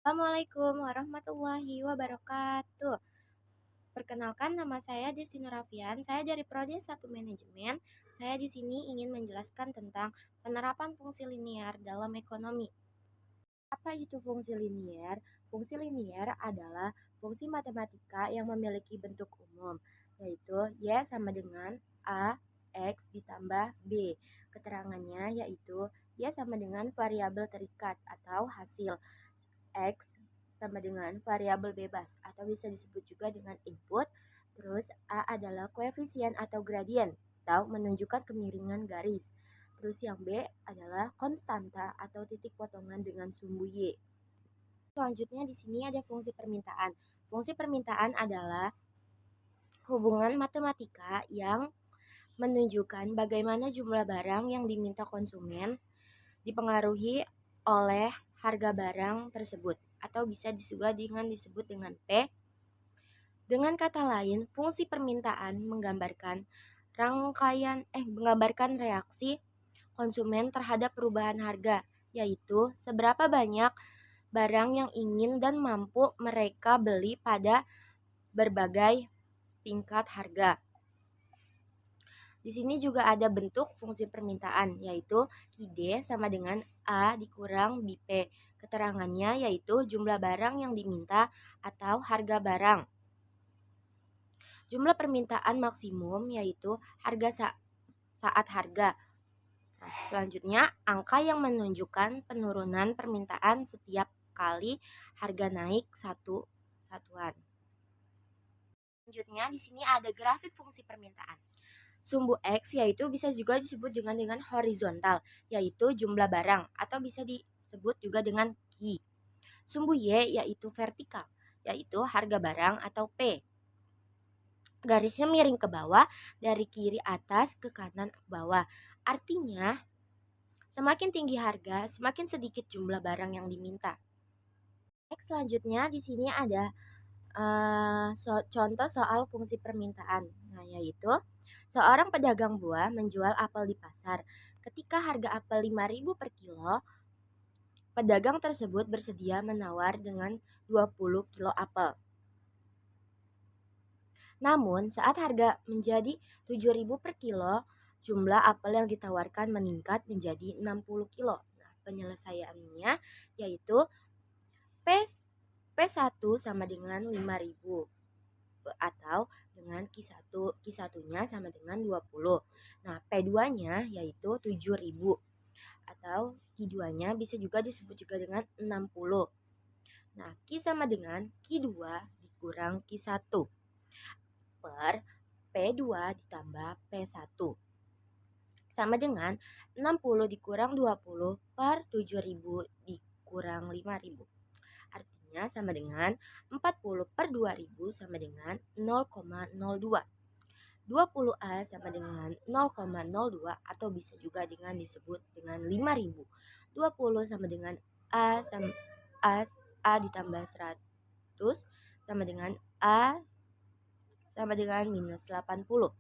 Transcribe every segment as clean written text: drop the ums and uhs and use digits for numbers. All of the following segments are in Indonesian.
Assalamualaikum warahmatullahi wabarakatuh. Perkenalkan nama saya Desi Nurafian. Saya dari Prodi 1 Manajemen. Saya di sini ingin menjelaskan tentang penerapan fungsi linier dalam ekonomi. Apa itu fungsi linier? Fungsi linier adalah fungsi matematika yang memiliki bentuk umum, yaitu Y sama dengan A X ditambah B. Keterangannya yaitu Y sama dengan variabel terikat atau hasil. X sama dengan variabel bebas atau bisa disebut juga dengan input. Terus A adalah koefisien atau gradien atau menunjukkan kemiringan garis. Terus yang B adalah konstanta atau titik potongan dengan sumbu Y. Selanjutnya di sini ada fungsi permintaan. Fungsi permintaan adalah hubungan matematika yang menunjukkan bagaimana jumlah barang yang diminta konsumen dipengaruhi oleh harga barang tersebut atau bisa juga disebut dengan P. Dengan kata lain, fungsi permintaan menggambarkan reaksi konsumen terhadap perubahan harga, yaitu seberapa banyak barang yang ingin dan mampu mereka beli pada berbagai tingkat harga. Di sini juga ada bentuk fungsi permintaan, yaitu QD sama dengan A dikurang BP. Keterangannya yaitu jumlah barang yang diminta atau harga barang. Jumlah permintaan maksimum yaitu harga saat harga. Nah, selanjutnya, angka yang menunjukkan penurunan permintaan setiap kali harga naik satu satuan. Selanjutnya, di sini ada grafik fungsi permintaan. Sumbu X yaitu bisa juga disebut dengan horizontal, yaitu jumlah barang atau bisa disebut juga dengan Q. Sumbu Y yaitu vertikal, yaitu harga barang atau P. Garisnya miring ke bawah dari kiri atas ke kanan bawah. Artinya, semakin tinggi harga, semakin sedikit jumlah barang yang diminta. Next, selanjutnya di sini ada contoh soal fungsi permintaan. Nah, yaitu seorang pedagang buah menjual apel di pasar. Ketika harga apel 5.000 per kilo, pedagang tersebut bersedia menawar dengan 20 kilo apel. Namun, saat harga menjadi 7.000 per kilo, jumlah apel yang ditawarkan meningkat menjadi 60 kilo. Nah, penyelesaiannya yaitu P, P1 sama dengan 5.000 atau dengan Q1-nya sama dengan 20. Nah, P2-nya yaitu 7.000 atau Q2-nya bisa juga disebut juga dengan 60. Nah, Q sama dengan Q2 dikurang Q1 per P2 ditambah P1 sama dengan 60 dikurang 20 per 7.000 dikurang 5.000. Artinya sama dengan 40 per 2.000 sama dengan 0,02. 20A sama dengan 0,02 atau bisa juga dengan disebut dengan 5.000. 20 sama dengan A sama A ditambah 100 sama dengan A sama dengan minus 80.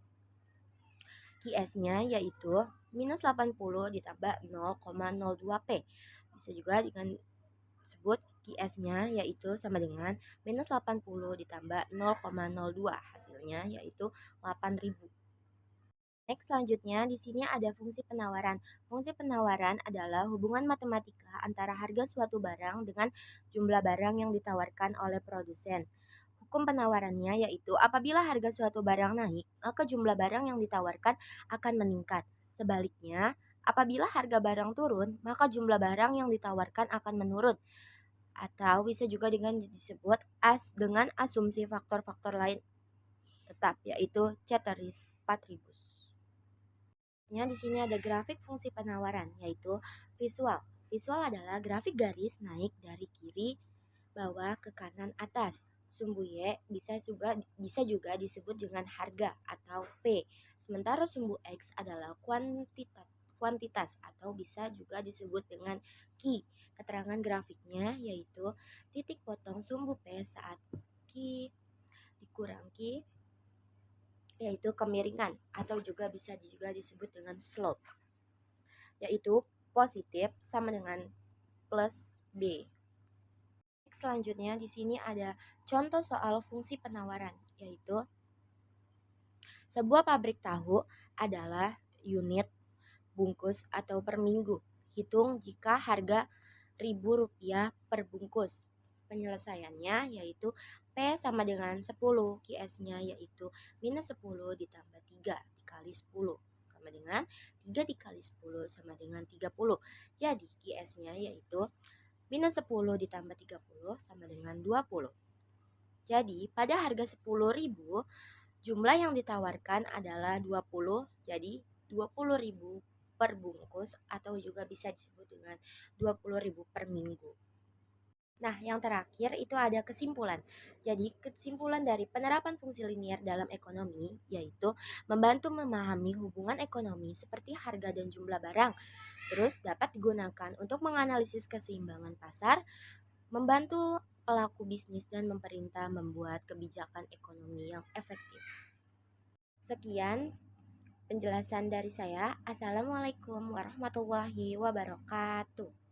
QS-nya yaitu minus 80 ditambah 0,02P. Bisa juga dengan disebut QS-nya yaitu sama dengan minus 80 ditambah 0,02. Hasilnya yaitu 8.000. Next, selanjutnya di sini ada fungsi penawaran. Fungsi penawaran adalah hubungan matematika antara harga suatu barang dengan jumlah barang yang ditawarkan oleh produsen. Hukum penawarannya yaitu apabila harga suatu barang naik, maka jumlah barang yang ditawarkan akan meningkat. Sebaliknya, apabila harga barang turun, maka jumlah barang yang ditawarkan akan menurun. Atau bisa juga dengan disebut dengan asumsi faktor-faktor lain tetap, yaitu ceteris paribus. Di sini ada grafik fungsi penawaran, yaitu visual. Visual adalah grafik garis naik dari kiri bawah ke kanan atas. Sumbu Y bisa juga disebut dengan harga atau P. Sementara sumbu X adalah kuantitas atau bisa juga disebut dengan Q. Keterangan grafiknya yaitu titik potong sumbu P saat Q dikurang Q yaitu kemiringan atau juga bisa juga disebut dengan slope, yaitu positif sama dengan plus B. selanjutnya di sini ada contoh soal fungsi penawaran, yaitu sebuah pabrik tahu adalah unit, bungkus, atau per minggu. Hitung jika harga Rp1.000 per bungkus. Penyelesaiannya yaitu P sama dengan 10, QS-nya yaitu minus 10 ditambah 3 dikali 10 sama dengan 3 dikali 10 sama dengan 30. Jadi QS-nya yaitu minus 10 ditambah 30 sama dengan 20. Jadi pada harga 10.000 jumlah yang ditawarkan adalah 20, jadi 20.000 per bungkus atau juga bisa disebut dengan 20.000 per minggu. Nah, yang terakhir itu ada kesimpulan. Jadi, kesimpulan dari penerapan fungsi linier dalam ekonomi yaitu membantu memahami hubungan ekonomi seperti harga dan jumlah barang. Terus dapat digunakan untuk menganalisis keseimbangan pasar, membantu pelaku bisnis dan pemerintah membuat kebijakan ekonomi yang efektif. Sekian penjelasan dari saya. Assalamualaikum warahmatullahi wabarakatuh.